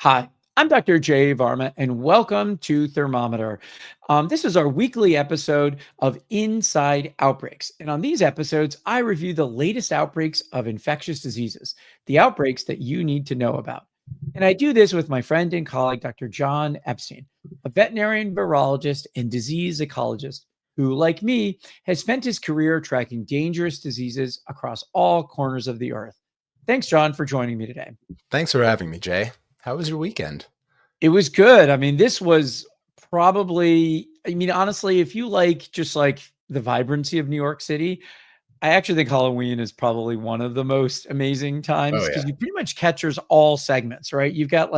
Hi, I'm Dr. J. Varma, and welcome to Thermometer. This is our weekly episode of Inside Outbreaks. And on these episodes, I review the latest outbreaks of infectious diseases, the outbreaks that you need to know about. And I do this with my friend and colleague, Dr. Jon Epstein, a veterinarian virologist and disease ecologist who, like me, has spent his career tracking dangerous diseases across all corners of the earth. Thanks, Jon, for joining me today. Thanks for having me, Jay. How was your weekend? It was good. I mean, this was probably, honestly, if you like just like the vibrancy of New York City, I actually think Halloween is probably one of the most amazing times Oh because yeah. you pretty much captures all segments, right? You've got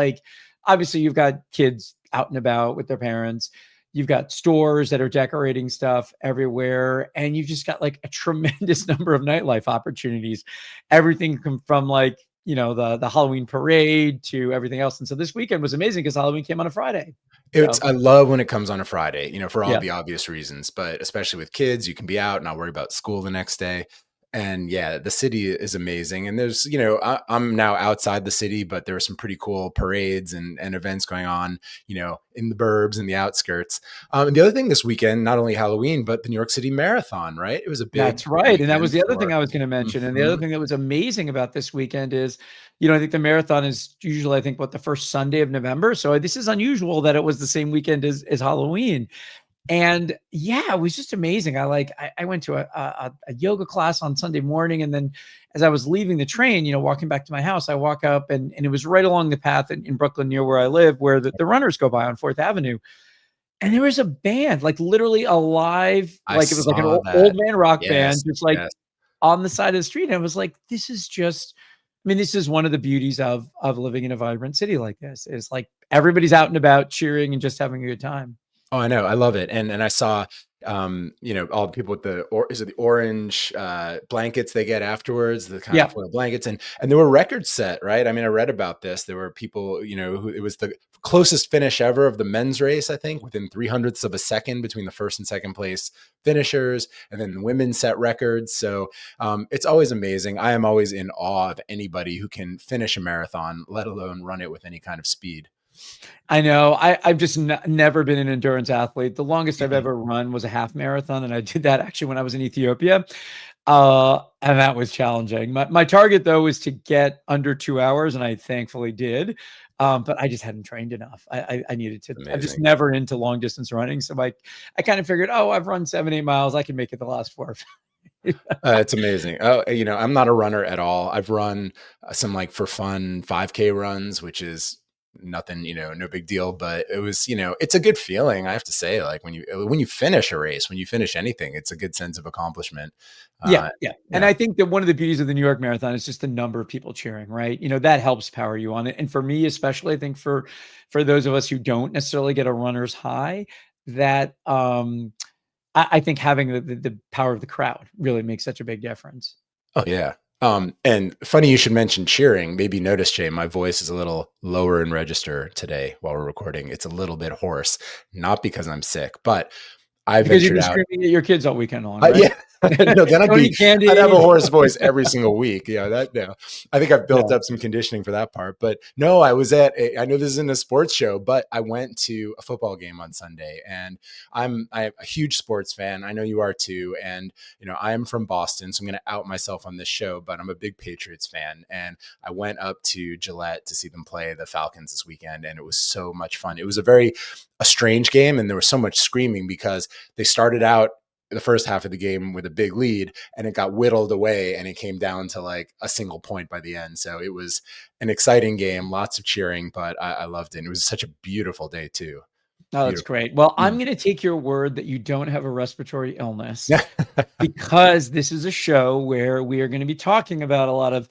obviously, you've got kids out and about with their parents. You've got stores that are decorating stuff everywhere. And you've just got like a tremendous number of nightlife opportunities. Everything from the Halloween parade to everything else. And so this weekend was amazing because Halloween came on a Friday. So I love when it comes on a Friday, for all yeah. the obvious reasons, but especially with kids, you can be out and not worry about school the next day. And yeah, the city is amazing. And there's, I'm now outside the city, but there are some pretty cool parades and events going on, in the burbs and the outskirts. And the other thing this weekend, not only Halloween, but the New York City Marathon, right? It was a big That's right, and that was weekend the other thing for. I was gonna mention, and the other Mhm. thing that was amazing about this weekend is, I think the marathon is usually, I think, what, the first Sunday of November, so this is unusual that it was the same weekend as Halloween, and yeah, it was just amazing. I went to a yoga class on Sunday morning, and then as I was leaving the train, walking back to my house, I walk up, and it was right along the path in Brooklyn near where I live, where the runners go by on 4th Avenue, and there was a band, like literally a live, I like it was like an saw old that. man rock band, Yes. just like Yes. on the side of the street. And I was like, this is just, this is one of the beauties of living in a vibrant city like this, is like everybody's out and about cheering and just having a good time. Oh, I know. I love it. And I saw, all the people with is it the orange blankets they get afterwards, the kind of Yeah. foil blankets, and there were records set, right? I mean, I read about this. There were people, who it was the closest finish ever of the men's race, I think, within 300ths of a second between the first and second place finishers, and then the women set records. So it's always amazing. I am always in awe of anybody who can finish a marathon, let alone run it with any kind of speed. I know. I've just never been an endurance athlete. The longest I've Mhm. ever run was a half marathon, and I did that actually when I was in Ethiopia. And that was challenging. My target though was to get under 2 hours, and I thankfully did. But I just hadn't trained enough. I needed to. I'm just Amazing. never into long distance running, so I kind of figured, oh, I've run 7-8 miles. I can make it the last 4. It's amazing. Oh, I'm not a runner at all. I've run some like for fun 5K runs, which is nothing, no big deal. But it was, it's a good feeling. I have to say, like when you finish a race, when you finish anything, it's a good sense of accomplishment. Yeah, Uh, yeah. And yeah. I think that one of the beauties of the New York Marathon is just the number of people cheering, right? That helps power you on it. And for me, especially, I think for those of us who don't necessarily get a runner's high, that I think having the power of the crowd really makes such a big difference. Oh yeah. And funny you should mention cheering. Maybe notice, Jay, my voice is a little lower in register today while we're recording. It's a little bit hoarse, not because I'm sick, but I Because you've ventured been out. screaming at your kids all weekend long, right? Yeah, no, then Don't eat I'd have a candy. hoarse voice every single week. Yeah, I think I've built Yeah. up some conditioning for that part. But no, I know this isn't a sports show, but I went to a football game on Sunday, and I'm a huge sports fan. I know you are too, and I am from Boston, so I'm going to out myself on this show. But I'm a big Patriots fan, and I went up to Gillette to see them play the Falcons this weekend, and it was so much fun. It was a strange game, and there was so much screaming because they started out the first half of the game with a big lead, and it got whittled away, and it came down to like a single point by the end. So it was an exciting game, lots of cheering, but I loved it. It was such a beautiful day too. Oh, that's Beautiful. great. Well, I'm Mm. going to take your word that you don't have a respiratory illness, because this is a show where we are going to be talking about a lot of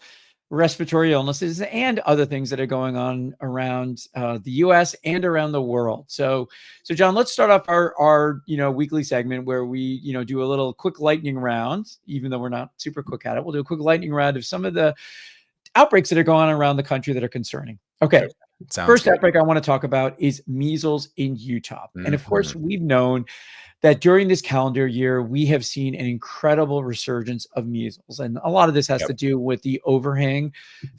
respiratory illnesses and other things that are going on around the U.S. and around the world. So Jon, let's start off our weekly segment where we do a little quick lightning round. Even though we're not super quick at it, we'll do a quick lightning round of some of the outbreaks that are going on around the country that are concerning. Okay. Okay. Sounds First good. outbreak I want to talk about is measles in Utah. And of course, Mhm. we've known that during this calendar year, we have seen an incredible resurgence of measles. And a lot of this has Yep. to do with the overhang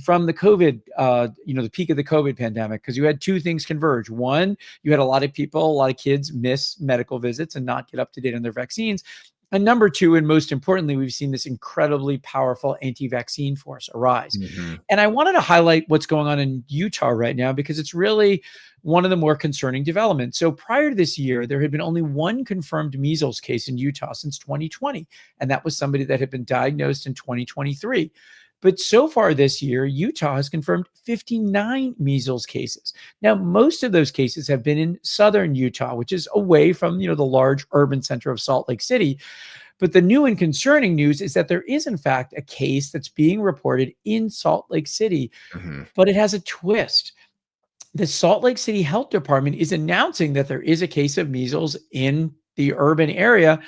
from the COVID, the peak of the COVID pandemic, because you had two things converge. One, you had a lot of people, a lot of kids miss medical visits and not get up to date on their vaccines. And number two, and most importantly, we've seen this incredibly powerful anti-vaccine force arise. Mm-hmm. And I wanted to highlight what's going on in Utah right now because it's really one of the more concerning developments. So prior to this year, there had been only one confirmed measles case in Utah since 2020, and that was somebody that had been diagnosed in 2023. But so far this year, Utah has confirmed 59 measles cases. Now, most of those cases have been in southern Utah, which is away from, the large urban center of Salt Lake City. But the new and concerning news is that there is, in fact, a case that's being reported in Salt Lake City, Mm-hmm. but it has a twist. The Salt Lake City Health Department is announcing that there is a case of measles in the urban area,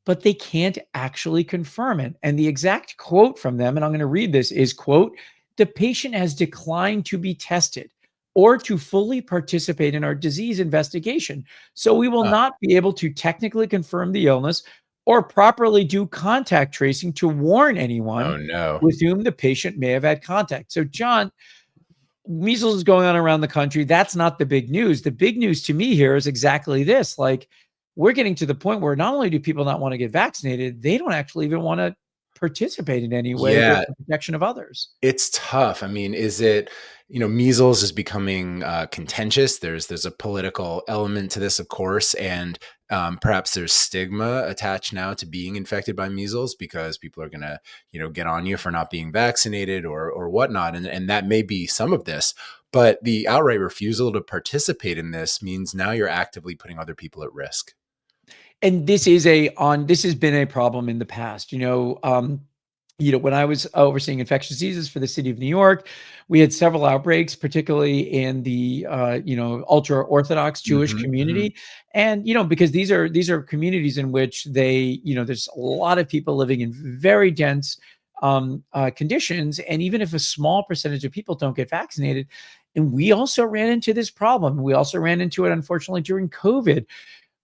but they can't actually confirm it. And the exact quote from them, and I'm going to read this, is, quote, "The patient has declined to be tested or to fully participate in our disease investigation. So we will Huh. not be able to technically confirm the illness or properly do contact tracing to warn anyone Oh no. with whom the patient may have had contact." So, John, measles is going on around the country. That's not the big news. The big news to me here is exactly this. Like, we're getting to the point where not only do people not want to get vaccinated, they don't actually even want to participate in any way with Yeah, the protection of others. it's tough. I mean, is it, measles is becoming contentious. There's a political element to this, of course, and perhaps there's stigma attached now to being infected by measles because people are gonna, get on you for not being vaccinated or whatnot, and that may be some of this. But the outright refusal to participate in this means now you're actively putting other people at risk. And this has been a problem in the past. When I was overseeing infectious diseases for the city of New York, we had several outbreaks, particularly in the ultra Orthodox Jewish Hmm. Hmm. community, and because these are communities in which there's a lot of people living in very dense conditions, and even if a small percentage of people don't get vaccinated, and we also ran into this problem. We also ran into it, unfortunately, during COVID,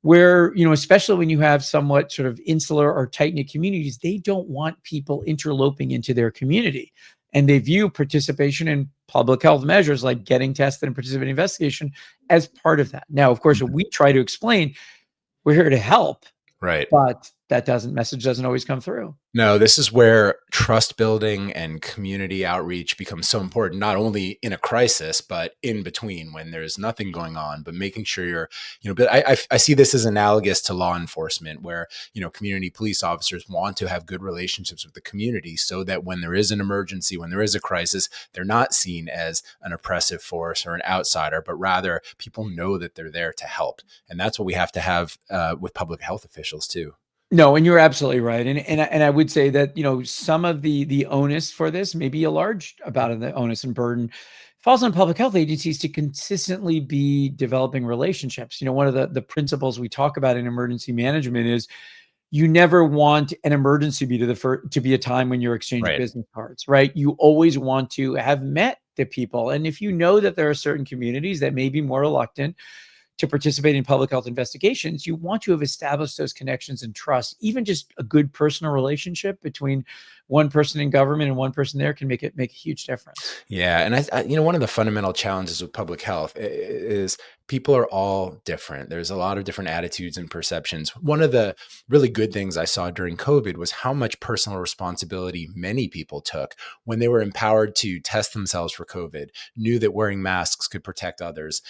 where, especially when you have somewhat sort of insular or tight knit communities, they don't want people interloping into their community. And they view participation in public health measures like getting tested and participating in investigation as part of that. Now, of course, what we try to explain, we're here to help, Right. but that message doesn't always come through. No, this is where trust building and community outreach becomes so important, not only in a crisis, but in between when there's nothing going on, but making sure but I see this as analogous to law enforcement where, community police officers want to have good relationships with the community so that when there is an emergency, when there is a crisis, they're not seen as an oppressive force or an outsider, but rather people know that they're there to help. And that's what we have to have with public health officials too. No, and you're absolutely right. And I would say that, some of the onus for this, maybe a large amount of the onus and burden, falls on public health agencies to consistently be developing relationships. One of the principles we talk about in emergency management is you never want an emergency to be a time when you're exchanging Right. business cards, right? You always want to have met the people. And if you know that there are certain communities that may be more reluctant to participate in public health investigations, you want to have established those connections and trust. Even just a good personal relationship between one person in government and one person there can make a huge difference. Yeah, and one of the fundamental challenges with public health is people are all different. There's a lot of different attitudes and perceptions. One of the really good things I saw during COVID was how much personal responsibility many people took when they were empowered to test themselves for COVID, knew that wearing masks could protect others,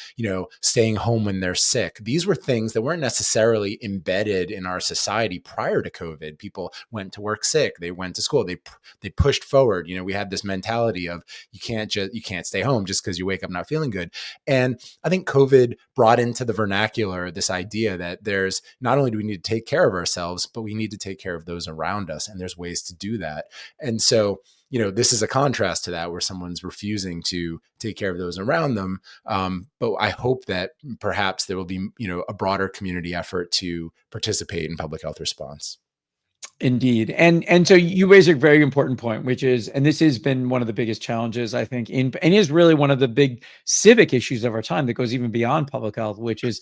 staying home when they're sick. These were things that weren't necessarily embedded in our society prior to COVID. People went to work sick, they went to school, they pushed forward. We had this mentality of you can't stay home just because you wake up not feeling good. And I think COVID brought into the vernacular this idea that there's not only do we need to take care of ourselves, but we need to take care of those around us. And there's ways to do that. And so, this is a contrast to that where someone's refusing to take care of those around them. But I hope that perhaps there will be, a broader community effort to participate in public health response. Indeed. And so you raise a very important point, which is, and this has been one of the biggest challenges, I think, and is really one of the big civic issues of our time that goes even beyond public health, which is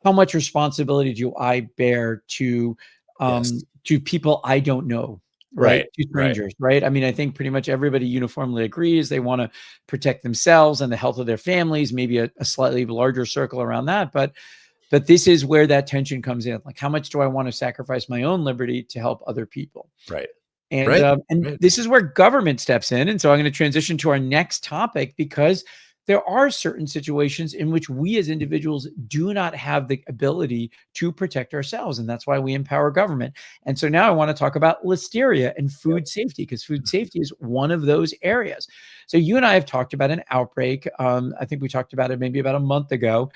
how much responsibility do I bear Yes. to people I don't know, right? Right. To Right. strangers, right? I mean, I think pretty much everybody uniformly agrees they want to protect themselves and the health of their families, maybe a slightly larger circle around that. But this is where that tension comes in. Like, how much do I want to sacrifice my own liberty to help other people? Right. And Right. and Right. this is where government steps in. And so I'm going to transition to our next topic, because there are certain situations in which we as individuals do not have the ability to protect ourselves. And that's why we empower government. And so now I want to talk about listeria and Yep. food safety, because food safety is one of those areas. So you and I have talked about an outbreak. I think we talked about it maybe about a month ago,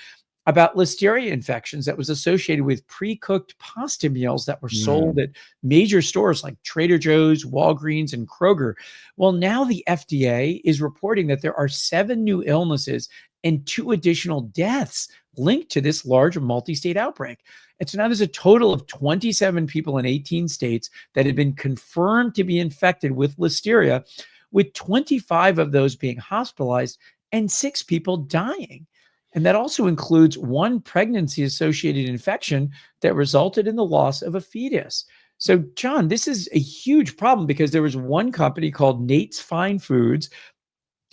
about listeria infections that was associated with pre-cooked pasta meals that were sold Mm. at major stores like Trader Joe's, Walgreens, and Kroger. Well, now the FDA is reporting that there are 7 new illnesses and 2 additional deaths linked to this large multi-state outbreak. And so now there's a total of 27 people in 18 states that have been confirmed to be infected with listeria, with 25 of those being hospitalized and 6 people dying. And that also includes 1 pregnancy associated infection that resulted in the loss of a fetus. So, Jon, this is a huge problem, because there was one company called Nate's Fine Foods,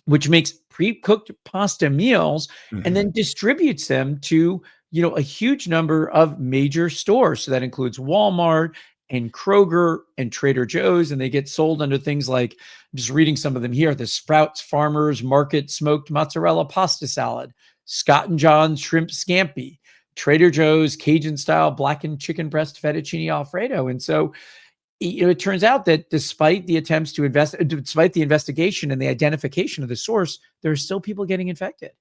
which makes pre-cooked pasta meals and Mhm. then distributes them to, a huge number of major stores. So that includes Walmart and Kroger and Trader Joe's, and they get sold under things like, I'm just reading some of them here, the Sprouts Farmers Market smoked mozzarella pasta salad, Scott and John's shrimp scampi, Trader Joe's Cajun style blackened chicken breast fettuccine alfredo. And so, it turns out that despite the attempts to despite the investigation and the identification of the source, there are still people getting infected.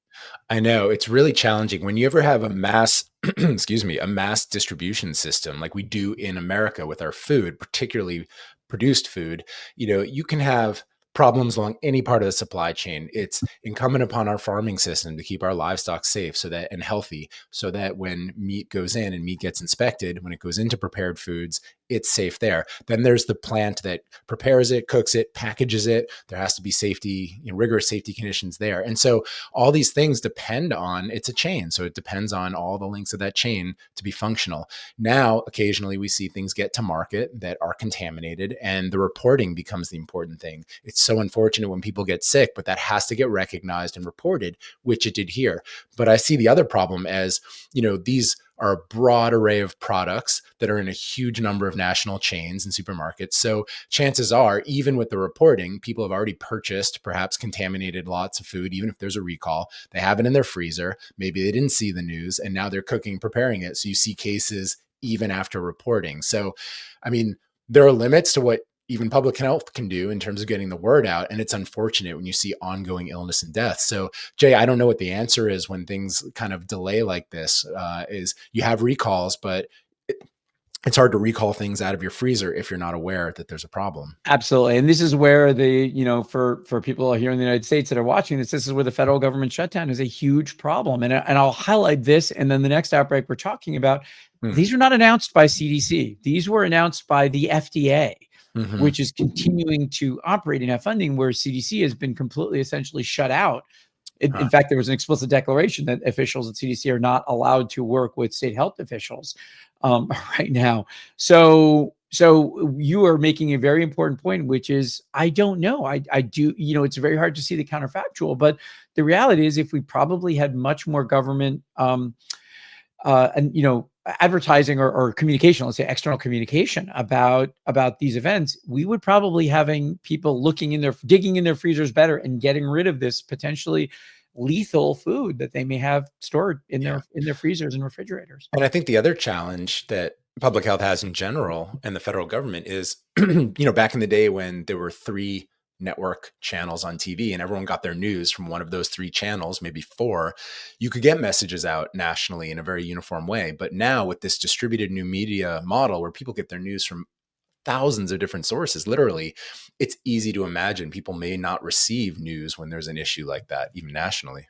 I know it's really challenging when you ever have a mass, excuse me, a mass distribution system like we do in America with our food, particularly produced food. You can have problems along any part of the supply chain. It's incumbent upon our farming system to keep our livestock safe and healthy, so that when meat goes in and meat gets inspected, when it goes into prepared foods, it's safe there. Then there's the plant that prepares it, cooks it, packages it. There has to be safety, rigorous safety conditions there. And so all these things depend on, it's a chain. So it depends on all the links of that chain to be functional. Now, occasionally we see things get to market that are contaminated, and the reporting becomes the important thing. It's so unfortunate when people get sick, but that has to get recognized and reported, which it did here. But I see the other problem as, these are a broad array of products that are in a huge number of national chains and supermarkets. So chances are, even with the reporting, people have already purchased perhaps contaminated lots of food, even if there's a recall. They have it in their freezer. Maybe they didn't see the news, and now they're cooking, preparing it. So you see cases even after reporting. So, I mean, there are limits to what even public health can do in terms of getting the word out. And it's unfortunate when you see ongoing illness and death. So, Jay, I don't know what the answer is when things kind of delay like this. Is you have recalls, but it's hard to recall things out of your freezer if you're not aware that there's a problem. Absolutely. And this is where for people here in the United States that are watching this is where the federal government shutdown is a huge problem. And I'll highlight this. And then the next outbreak we're talking about, Hmm. these are not announced by CDC. These were announced by the FDA, Mm-hmm. which is continuing to operate and have funding, where CDC has been completely essentially shut out. In Huh. fact, there was an explicit declaration that officials at CDC are not allowed to work with state health officials right now. So you are making a very important point, which is, I don't know. I do, it's very hard to see the counterfactual, but the reality is, if we probably had much more government and advertising or communication, let's say external communication about these events, we would probably having people digging in their freezers better and getting rid of this potentially lethal food that they may have stored in Yeah. their freezers and refrigerators. And I think the other challenge that public health has in general and the federal government is, back in the day when there were 3 network channels on TV and everyone got their news from one of those 3 channels, maybe 4, you could get messages out nationally in a very uniform way. But now with this distributed new media model where people get their news from thousands of different sources, literally, it's easy to imagine people may not receive news when there's an issue like that, even nationally.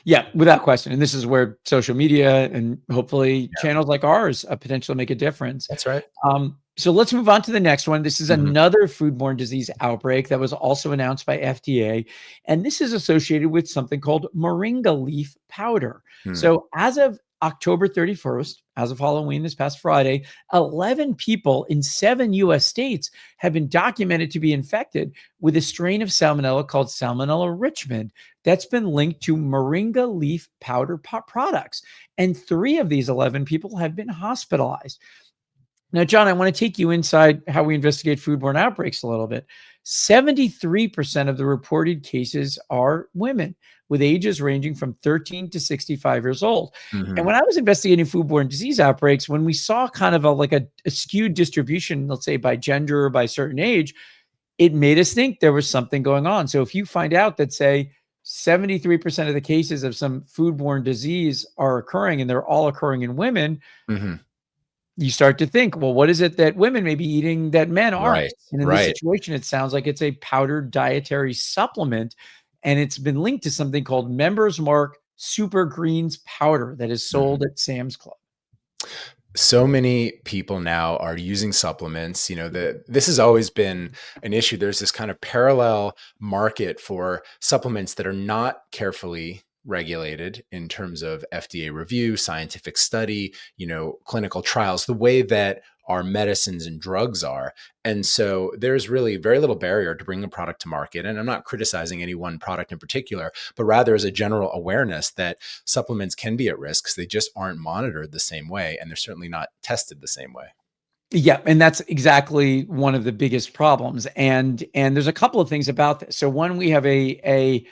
Yeah, without question. And this is where social media and hopefully Yeah, channels like ours potentially make a difference. that's right. So let's move on to the next one. This is Mhm. another foodborne disease outbreak that was also announced by FDA. And this is associated with something called moringa leaf powder. Hmm. So as of October 31st, as of Halloween this past Friday, 11 people in 7 US states have been documented to be infected with a strain of salmonella called Salmonella Richmond that's been linked to moringa leaf powder products. And 3 of these 11 people have been hospitalized. Now, Jon, I want to take you inside how we investigate foodborne outbreaks a little bit. 73% of the reported cases are women with ages ranging from 13 to 65 years old. And Mhm. when I was investigating foodborne disease outbreaks, when we saw kind of a skewed distribution, let's say by gender or by certain age, it made us think there was something going on. So if you find out that, say, 73% of the cases of some foodborne disease are occurring and they're all occurring in women, Mhm. you start to think, well, what is it that women may be eating that men aren't? Right. And in this Right. situation, it sounds like it's a powdered dietary supplement, and it's been linked to something called Members Mark Super Greens powder that is Mhm. sold at Sam's Club. So many people now are using supplements. This has always been an issue. There's this kind of parallel market for supplements that are not carefully regulated in terms of FDA review, scientific study, clinical trials, the way that our medicines and drugs are. And so there's really very little barrier to bring a product to market. And I'm not criticizing any one product in particular, but rather as a general awareness that supplements can be at risk because they just aren't monitored the same way. And they're certainly not tested the same way. Yeah, and that's exactly one of the biggest problems. And there's a couple of things about this. So one, we have a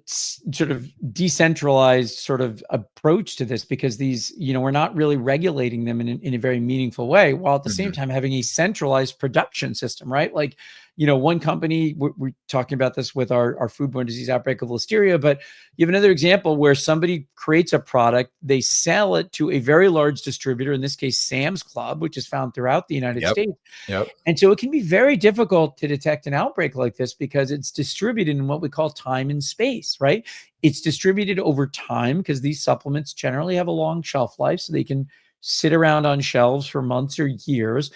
sort of decentralized sort of approach to this because these, we're not really regulating them in a very meaningful way, while at the same Mhm. time having a centralized production system, right? Like, one company, we're talking about this with our foodborne disease outbreak of listeria, but you have another example where somebody creates a product, they sell it to a very large distributor, in this case, Sam's Club, which is found throughout the United Yep. States. Yep. And so it can be very difficult to detect an outbreak like this because it's distributed in what we call time and space, right? It's distributed over time because these supplements generally have a long shelf life, so they can sit around on shelves for months or years.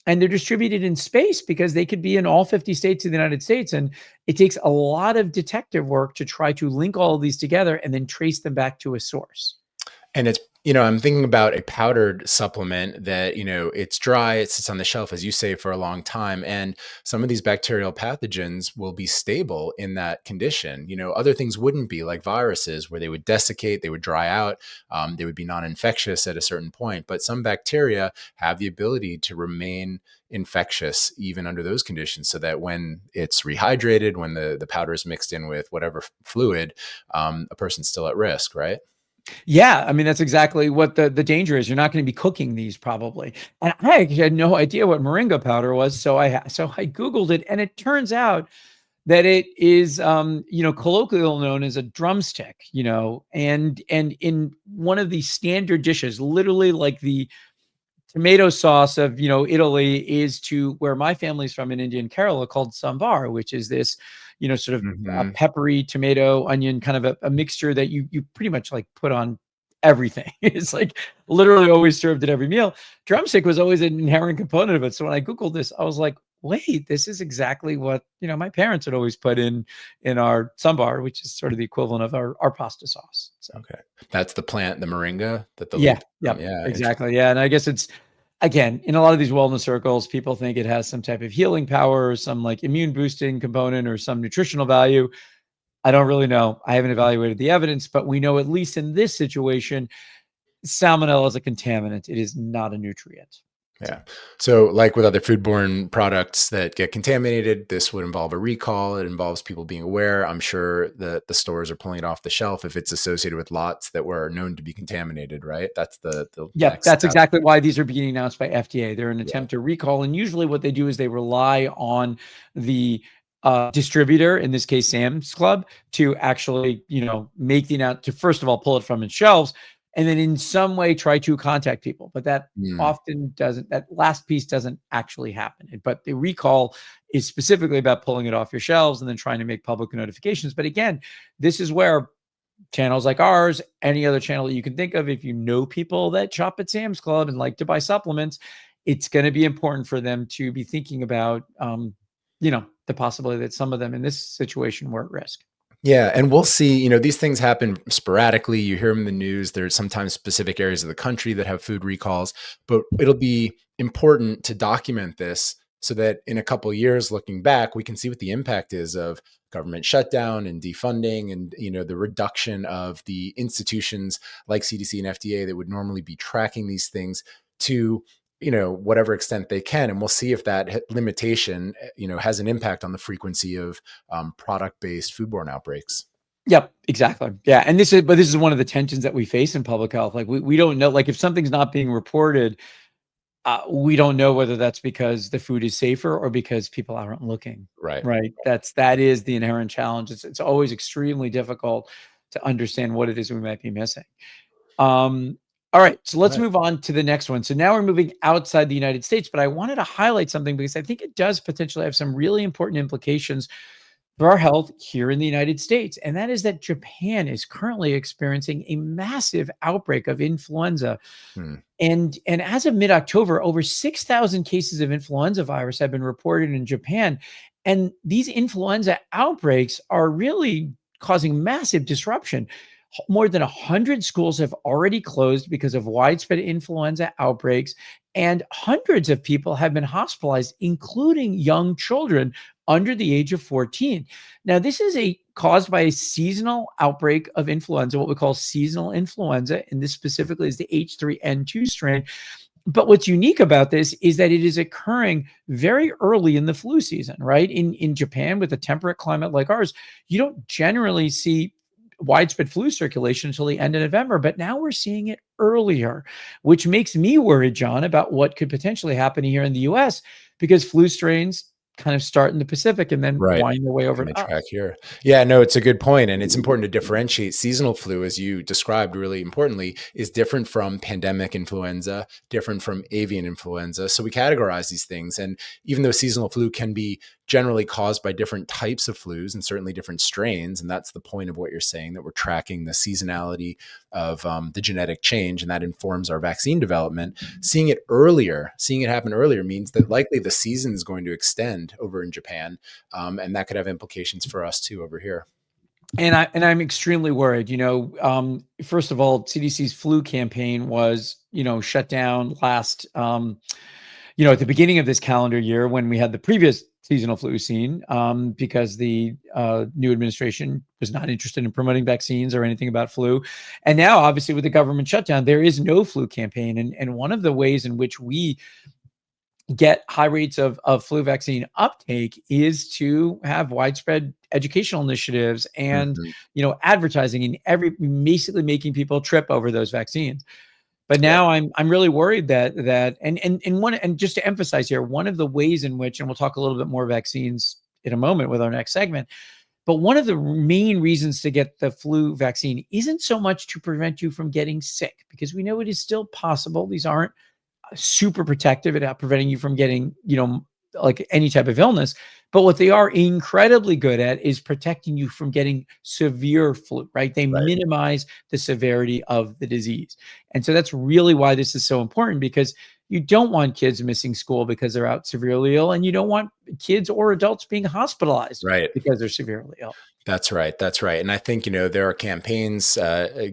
And they're distributed in space because they could be in all 50 states of the United States. And it takes a lot of detective work to try to link all of these together and then trace them back to a source. And I'm thinking about a powdered supplement that, it's dry, it sits on the shelf, as you say, for a long time. And some of these bacterial pathogens will be stable in that condition. Other things wouldn't be, like viruses, where they would desiccate, they would dry out, they would be non-infectious at a certain point. But some bacteria have the ability to remain infectious even under those conditions, so that when it's rehydrated, when the powder is mixed in with whatever fluid, a person's still at risk, right? Yeah, I mean, that's exactly what the danger is. You're not going to be cooking these probably. And I actually had no idea what moringa powder was, so I Googled it, and it turns out that it is, colloquially known as a drumstick, and in one of the standard dishes, literally like the tomato sauce of, Italy, is to where my family's from in Indian Kerala, called sambar, which is this, sort of Hmm. peppery tomato onion kind of a mixture that you pretty much like put on everything. It's like literally always served at every meal. Drumstick was always an inherent component of it. So when I Googled this, I was like, wait, this is exactly what, my parents would always put in our sambar, which is sort of the equivalent of our pasta sauce. So Okay. That's the plant, the moringa that the leaf yeah, from. yep, Yeah, interesting. exactly. Yeah, and I guess it's, again, in a lot of these wellness circles, people think it has some type of healing power or some like immune boosting component or some nutritional value. I don't really know. I haven't evaluated the evidence, but we know, at least in this situation, salmonella is a contaminant. It is not a nutrient. So Yeah. So, like with other foodborne products that get contaminated, this would involve a recall. It involves people being aware. I'm sure that the stores are pulling it off the shelf if it's associated with lots that were known to be contaminated, right? That's the yep, next that's step. exactly why these are being announced by FDA. They're an Yeah. attempt to recall, and usually what they do is they rely on the distributor, in this case Sam's Club, to actually, make the to first of all pull it from its shelves, and then in some way try to contact people. But that Mm. often doesn't. That last piece doesn't actually happen. But the recall is specifically about pulling it off your shelves and then trying to make public notifications. But again, this is where channels like ours, any other channel that you can think of, if you know people that shop at Sam's Club and like to buy supplements, it's going to be important for them to be thinking about, the possibility that some of them in this situation were at risk. Yeah, and we'll see, these things happen sporadically. You hear them in the news. There's sometimes specific areas of the country that have food recalls, but it'll be important to document this so that in a couple of years looking back, we can see what the impact is of government shutdown and defunding and the reduction of the institutions like CDC and FDA that would normally be tracking these things to whatever extent they can, and we'll see if that limitation has an impact on the frequency of product-based foodborne outbreaks. Yep, exactly. Yeah, and this is one of the tensions that we face in public health. Like we don't know, like if something's not being reported, we don't know whether that's because the food is safer or because people aren't looking. Right. Right. That is the inherent challenge. It's always extremely difficult to understand what it is we might be missing. All right, so let's Right. move on to the next one. So now we're moving outside the United States, but I wanted to highlight something because I think it does potentially have some really important implications for our health here in the United States. And that is that Japan is currently experiencing a massive outbreak of influenza. Hmm. And as of mid-October, over 6,000 cases of influenza virus have been reported in Japan. And these influenza outbreaks are really causing massive disruption. More than 100 schools have already closed because of widespread influenza outbreaks, and hundreds of people have been hospitalized, including young children under the age of 14. Now, this is caused by a seasonal outbreak of influenza, what we call seasonal influenza, and this specifically is the H3N2 strain. But what's unique about this is that it is occurring very early in the flu season, right? In Japan, with a temperate climate like ours, you don't generally see widespread flu circulation until the end of November, but now we're seeing it earlier, which makes me worried, John, about what could potentially happen here in the US because flu strains kind of start in the Pacific and then Right. wind their way over And they to track us. here. Yeah, no, it's a good point, and it's important to differentiate seasonal flu, as you described really importantly, is different from pandemic influenza, different from avian influenza. So we categorize these things, and even though seasonal flu can be generally caused by different types of flus and certainly different strains, and that's the point of what you're saying, that we're tracking the seasonality of the genetic change, and that informs our vaccine development. Seeing it happen earlier means that likely the season is going to extend over in Japan, and that could have implications for us too over here. And I'm extremely worried. First of all, CDC's flu campaign was, shut down last, at the beginning of this calendar year when we had the previous seasonal flu scene, because the new administration was not interested in promoting vaccines or anything about flu. And now, obviously, with the government shutdown, there is no flu campaign. And one of the ways in which we get high rates of flu vaccine uptake is to have widespread educational initiatives and Mhm. advertising and basically making people trip over those vaccines. But Yeah. now I'm really worried that and just to emphasize here, one of the ways in which, and we'll talk a little bit more vaccines in a moment with our next segment, but one of the main reasons to get the flu vaccine isn't so much to prevent you from getting sick, because we know it is still possible. These aren't super protective at preventing you from getting, like any type of illness. But what they are incredibly good at is protecting you from getting severe flu, right? They Right. minimize the severity of the disease. And so that's really why this is so important, because you don't want kids missing school because they're out severely ill, and you don't want kids or adults being hospitalized Right. because they're severely ill. That's right. That's right. And I think, there are campaigns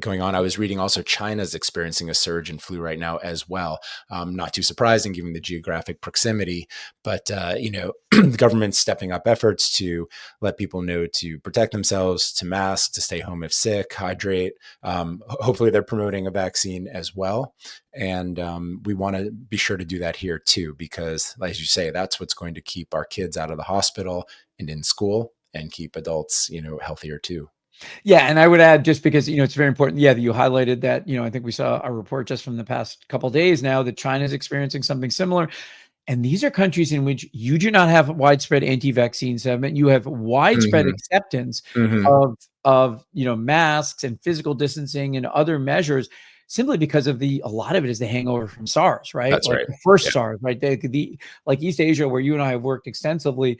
going on. I was reading also China's experiencing a surge in flu right now as well. Not too surprising given the geographic proximity, but, the government's stepping up efforts to let people know to protect themselves, to mask, to stay home if sick, hydrate. Hopefully they're promoting a vaccine as well. And we want to be sure to do that here too, because as you say, that's what's going to keep our kids out of the hospital and in school, and keep adults, healthier too. Yeah, and I would add, just because it's very important. Yeah, that you highlighted that. I think we saw a report just from the past couple of days now that China is experiencing something similar. And these are countries in which you do not have widespread anti-vaccine sentiment. You have widespread Hmm. acceptance Hmm. of masks and physical distancing and other measures, simply because of a lot of it is the hangover from SARS, right? That's Like right. the first Yeah. SARS, right? The like East Asia, where you and I have worked extensively.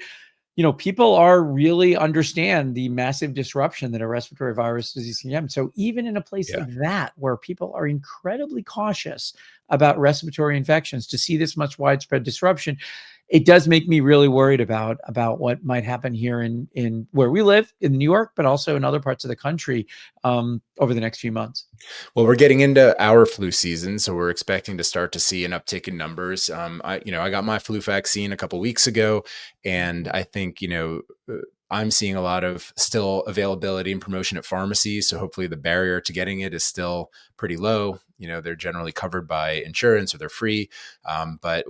People are really understand the massive disruption that a respiratory virus disease can have. So even in a place Yeah. like that, where people are incredibly cautious about respiratory infections, to see this much widespread disruption, it does make me really worried about what might happen here in where we live in New York, but also in other parts of the country over the next few months. Well, we're getting into our flu season, so we're expecting to start to see an uptick in numbers. I got my flu vaccine a couple weeks ago, and I think, I'm seeing a lot of still availability and promotion at pharmacies. So hopefully the barrier to getting it is still pretty low. They're generally covered by insurance or they're free. But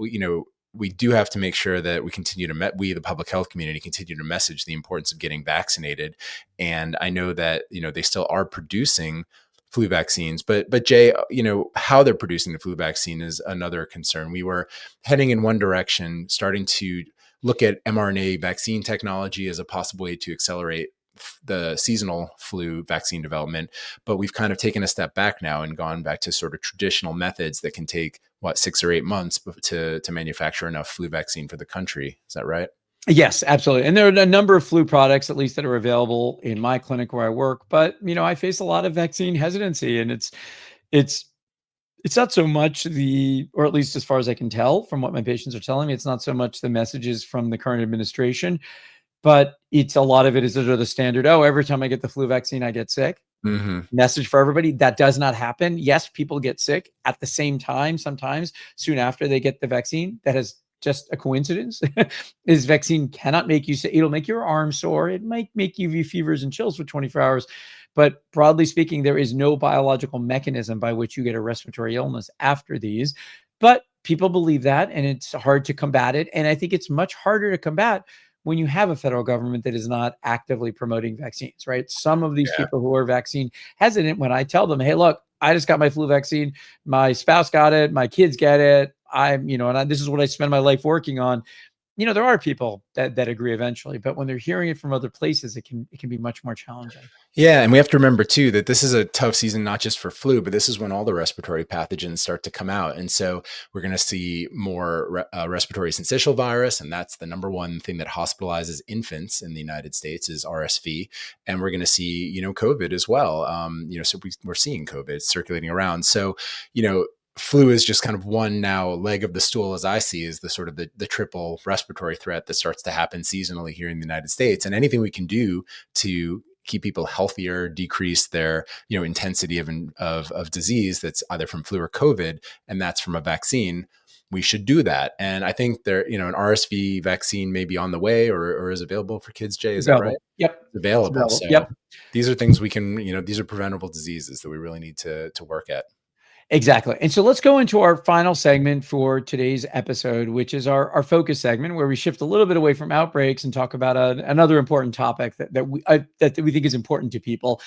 we do have to make sure that we continue to we, the public health community, continue to message the importance of getting vaccinated. And I know that, they still are producing flu vaccines, but Jay, how they're producing the flu vaccine is another concern. We were heading in one direction, starting to look at mRNA vaccine technology as a possible way to accelerate the seasonal flu vaccine development. But we've kind of taken a step back now and gone back to sort of traditional methods that can take 6 or 8 months to manufacture enough flu vaccine for the country. Is that right? Yes, absolutely. And there are a number of flu products, at least that are available in my clinic where I work. But I face a lot of vaccine hesitancy, and it's it's not so much or at least as far as I can tell from what my patients are telling me, it's not so much the messages from the current administration, but it's a lot of it is the standard. Oh, every time I get the flu vaccine, I get sick. Mm-hmm. Message for everybody: that does not happen. Yes, people get sick at the same time, sometimes soon after they get the vaccine. That is just a coincidence. This vaccine cannot make you sick. It'll make your arm sore. It might make you fevers and chills for 24 hours. But broadly speaking, there is no biological mechanism by which you get a respiratory illness after these. But people believe that, and it's hard to combat it. And I think it's much harder to combat when you have a federal government that is not actively promoting vaccines, right? Some of these people who are vaccine hesitant, when I tell them, hey, look, I just got my flu vaccine, my spouse got it, my kids get it, this is what I spend my life working on. There are people that agree eventually, but when they're hearing it from other places, it can be much more challenging. Yeah, and we have to remember too that this is a tough season, not just for flu, but this is when all the respiratory pathogens start to come out. And so we're going to see more respiratory syncytial virus, and that's the number one thing that hospitalizes infants in the United States is RSV. And we're going to see, COVID as well. So we're seeing COVID circulating around. So, flu is just kind of one now leg of the stool, as I see, is the sort of the triple respiratory threat that starts to happen seasonally here in the United States. And anything we can do to keep people healthier, decrease their intensity of disease that's either from flu or COVID, and that's from a vaccine, we should do that. And I think an RSV vaccine may be on the way or is available for kids. Jay, is that right? Yep. It's available. It's So yep. These are things we can, these are preventable diseases that we really need to work at. Exactly. And so let's go into our final segment for today's episode, which is our focus segment, where we shift a little bit away from outbreaks and talk about another important topic that we think is important to people.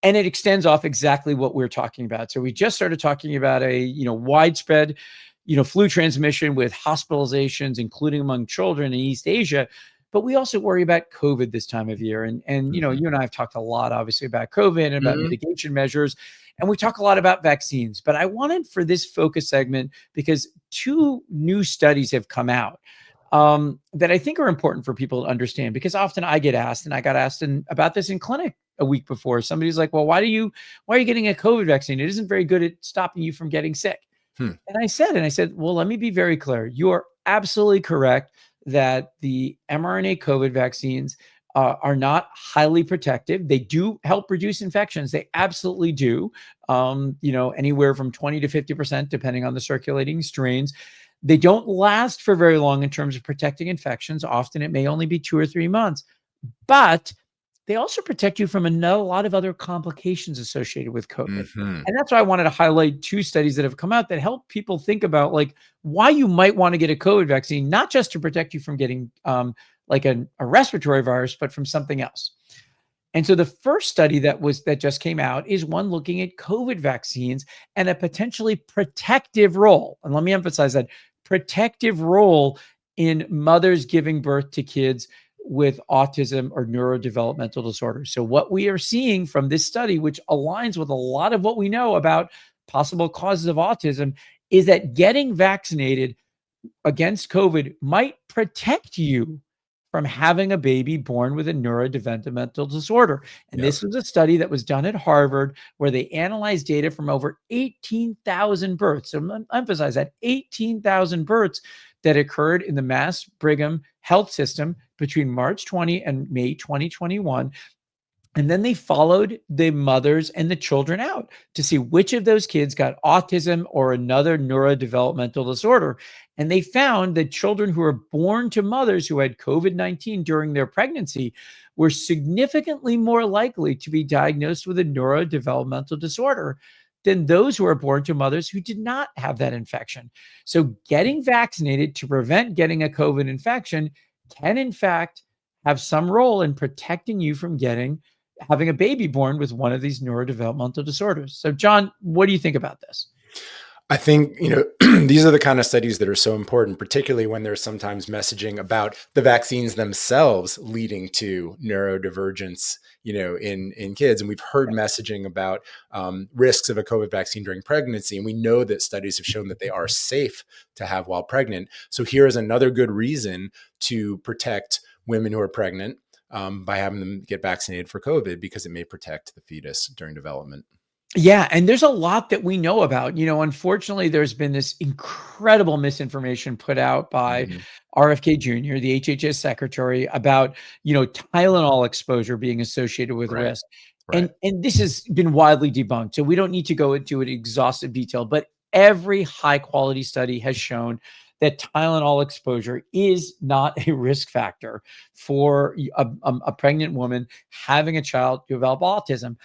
And it extends off exactly what we're talking about. So we just started talking about a widespread flu transmission with hospitalizations, including among children in East Asia. But we also worry about COVID this time of year. And you and I have talked a lot, obviously, about COVID and about mitigation measures. And we talk a lot about vaccines. But I wanted for this focus segment, because 2 new studies have come out that I think are important for people to understand, because often I get asked, and I got asked about this in clinic a week before. Somebody's like, well, why are you getting a COVID vaccine? It isn't very good at stopping you from getting sick. And I said, well, let me be very clear. You are absolutely correct that the mRNA COVID vaccines are not highly protective. They do help reduce infections. They absolutely do. Anywhere from 20 to 50%, depending on the circulating strains. They don't last for very long in terms of protecting infections. Often it may only be 2 or 3 months, but they also protect you from a lot of other complications associated with COVID. And that's why I wanted to highlight 2 studies that have come out that help people think about why you might want to get a COVID vaccine, not just to protect you from getting a respiratory virus, but from something else. And so the first study that just came out is one looking at COVID vaccines and a potentially protective role. And let me emphasize that protective role in mothers giving birth to kids with autism or neurodevelopmental disorders. So what we are seeing from this study, which aligns with a lot of what we know about possible causes of autism, is that getting vaccinated against COVID might protect you from having a baby born with a neurodevelopmental disorder. And this was a study that was done at Harvard, where they analyzed data from over 18,000 births. So emphasize that 18,000 births that occurred in the Mass Brigham Health System between March 20 and May 2021. And then they followed the mothers and the children out to see which of those kids got autism or another neurodevelopmental disorder. And they found that children who were born to mothers who had COVID-19 during their pregnancy were significantly more likely to be diagnosed with a neurodevelopmental disorder than those who are born to mothers who did not have that infection. So getting vaccinated to prevent getting a COVID infection can, in fact, have some role in protecting you from having a baby born with one of these neurodevelopmental disorders. So, Jon, what do you think about this? I think, these are the kind of studies that are so important, particularly when there's sometimes messaging about the vaccines themselves leading to neurodivergence, in kids. And we've heard messaging about risks of a COVID vaccine during pregnancy. And we know that studies have shown that they are safe to have while pregnant. So here is another good reason to protect women who are pregnant by having them get vaccinated for COVID, because it may protect the fetus during development. Yeah, and there's a lot that we know about. Unfortunately, there's been this incredible misinformation put out by Mhm. RFK Jr., the HHS secretary, about, Tylenol exposure being associated with Right. risk. Right. And this has been widely debunked. So we don't need to go into it exhaustive detail, but every high quality study has shown that Tylenol exposure is not a risk factor for a pregnant woman having a child develop autism.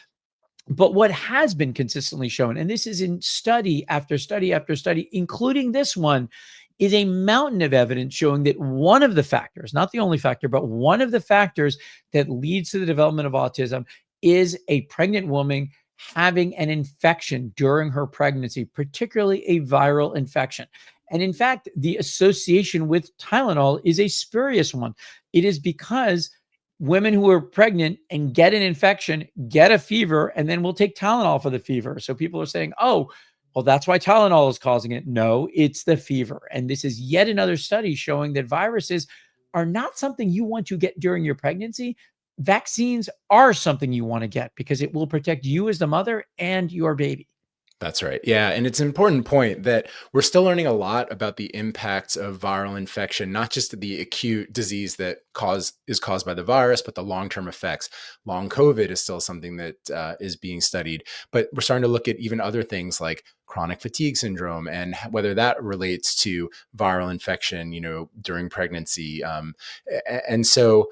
But what has been consistently shown, and this is in study after study after study, including this one, is a mountain of evidence showing that one of the factors, not the only factor, but one of the factors that leads to the development of autism is a pregnant woman having an infection during her pregnancy, particularly a viral infection. And in fact, the association with Tylenol is a spurious one. It is because women who are pregnant and get an infection, get a fever, and then we'll take Tylenol for the fever. So people are saying, oh, well, that's why Tylenol is causing it. No, it's the fever. And this is yet another study showing that viruses are not something you want to get during your pregnancy. Vaccines are something you want to get because it will protect you as the mother and your baby. That's right. Yeah. And it's an important point that we're still learning a lot about the impacts of viral infection, not just the acute disease that is caused by the virus, but the long-term effects. Long COVID is still something that is being studied, but we're starting to look at even other things like chronic fatigue syndrome and whether that relates to viral infection, during pregnancy. And so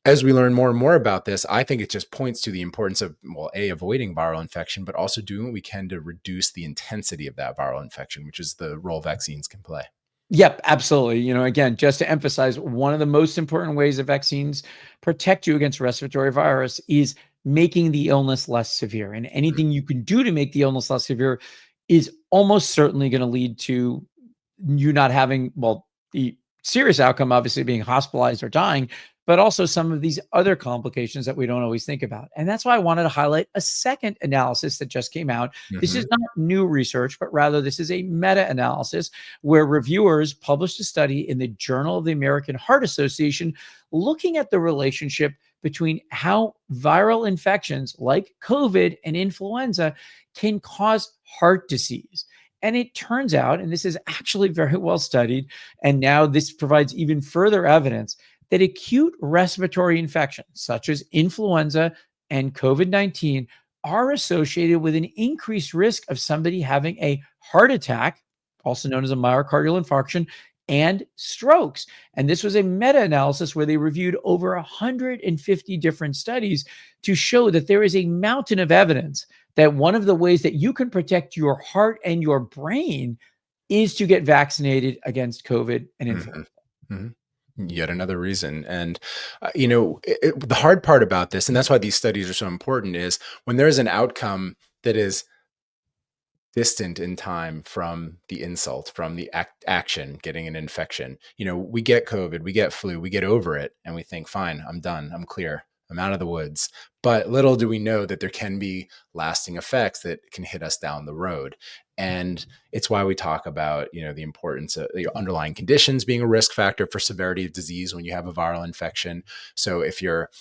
as we learn more and more about this, I think it just points to the importance of, well, avoiding viral infection, but also doing what we can to reduce the intensity of that viral infection, which is the role vaccines can play. Yep, absolutely. Again, just to emphasize, one of the most important ways that vaccines protect you against respiratory virus is making the illness less severe. And anything you can do to make the illness less severe is almost certainly going to lead to you not having, well, the serious outcome, obviously being hospitalized or dying, but also some of these other complications that we don't always think about. And that's why I wanted to highlight a second analysis that just came out. This is Mm-hmm. not new research, but rather this is a meta-analysis where reviewers published a study in the Journal of the American Heart Association looking at the relationship between how viral infections like COVID and influenza can cause heart disease. And it turns out, and this is actually very well studied, and now this provides even further evidence that acute respiratory infections, such as influenza and COVID-19, are associated with an increased risk of somebody having a heart attack, also known as a myocardial infarction, and strokes. And this was a meta analysis where they reviewed over 150 different studies to show that there is a mountain of evidence that one of the ways that you can protect your heart and your brain is to get vaccinated against COVID and influenza. Mm-hmm. Mm-hmm. Yet another reason. And, the hard part about this, and that's why these studies are so important, is when there's an outcome that is distant in time from the insult, from the action, getting an infection. We get COVID, we get flu, we get over it, and we think, fine, I'm done, I'm clear, I'm out of the woods. But little do we know that there can be lasting effects that can hit us down the road. And it's why we talk about, the importance of the underlying conditions being a risk factor for severity of disease when you have a viral infection. So if you're,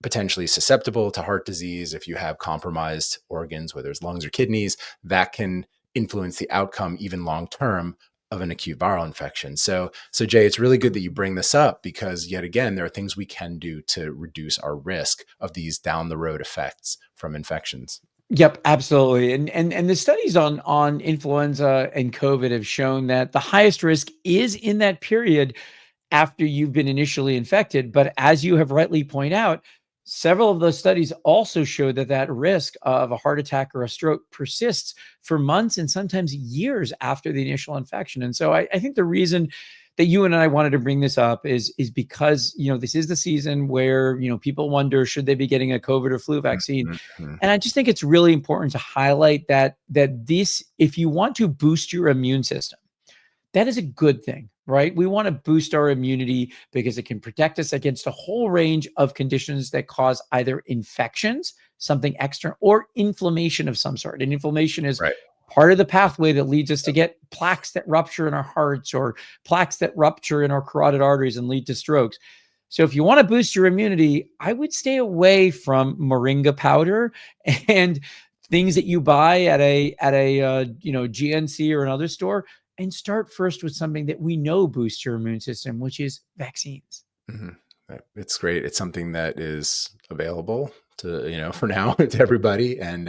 potentially susceptible to heart disease, if you have compromised organs, whether it's lungs or kidneys, that can influence the outcome even long term of an acute viral infection. So Jay, it's really good that you bring this up, because yet again, there are things we can do to reduce our risk of these down the road effects from infections. Yep, absolutely. And the studies on influenza and COVID have shown that the highest risk is in that period after you've been initially infected. But as you have rightly pointed out, several of those studies also show that that risk of a heart attack or a stroke persists for months and sometimes years after the initial infection. And so I think the reason that you and I wanted to bring this up is because, this is the season where, people wonder, should they be getting a COVID or flu vaccine? Mm-hmm. And I just think it's really important to highlight that this, if you want to boost your immune system, that is a good thing, right? We want to boost our immunity because it can protect us against a whole range of conditions that cause either infections, something external, or inflammation of some sort. And inflammation is Right. part of the pathway that leads us to get plaques that rupture in our hearts or plaques that rupture in our carotid arteries and lead to strokes. So if you want to boost your immunity, I would stay away from moringa powder and things that you buy at a GNC or another store, and start first with something that we know boosts your immune system, which is vaccines. Mm-hmm. It's great. It's something that is available to, for now to everybody. And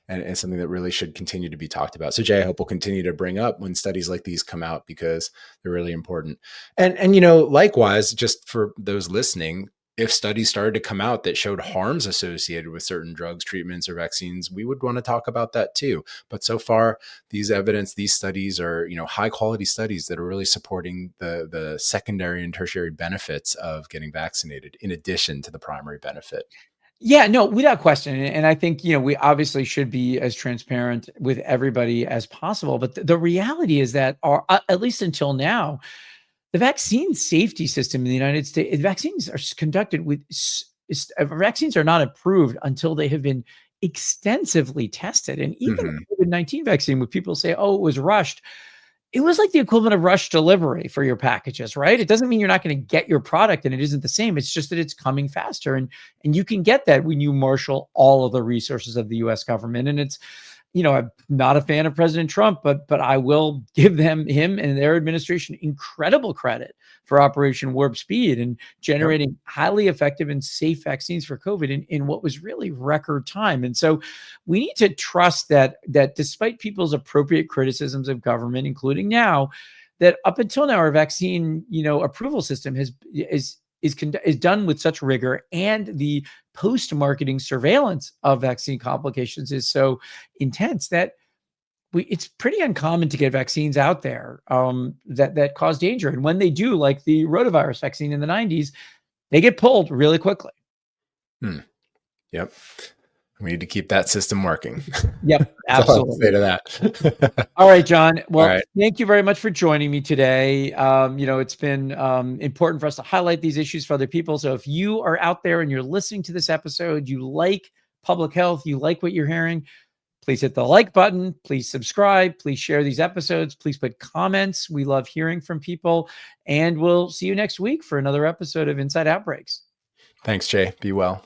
it's something that really should continue to be talked about. So Jay, I hope we'll continue to bring up when studies like these come out, because they're really important. And likewise, just for those listening, if studies started to come out that showed harms associated with certain drugs, treatments, or vaccines, we would want to talk about that too. But so far, these studies are, high quality studies that are really supporting the secondary and tertiary benefits of getting vaccinated, in addition to the primary benefit. Yeah, no, without question. And I think, we obviously should be as transparent with everybody as possible. But the reality is that, at least until now, the vaccine safety system in the United States, vaccines are not approved until they have been extensively tested. And even Mm-hmm. the COVID-19 vaccine, when people say, oh, it was rushed, it was like the equivalent of rush delivery for your packages, right? It doesn't mean you're not going to get your product and it isn't the same. It's just that it's coming faster. And you can get that when you marshal all of the resources of the US government. And it's, I'm not a fan of President Trump, but I will give him and their administration incredible credit for Operation Warp Speed and Yep. generating highly effective and safe vaccines for COVID in what was really record time. And so we need to trust that despite people's appropriate criticisms of government, including now, that up until now our vaccine, approval system is done with such rigor, and the post-marketing surveillance of vaccine complications is so intense that it's pretty uncommon to get vaccines out there that cause danger. And when they do, like the rotavirus vaccine in the 90s, they get pulled really quickly. Yep. We need to keep that system working. Yep, That's all I have to say absolutely. to that. All right, John. All Well, right. thank you very much for joining me today. It's been important for us to highlight these issues for other people. So if you are out there and you're listening to this episode, you like public health, you like what you're hearing, please hit the like button. Please subscribe. Please share these episodes. Please put comments. We love hearing from people. And we'll see you next week for another episode of Inside Outbreaks. Thanks, Jay. Be well.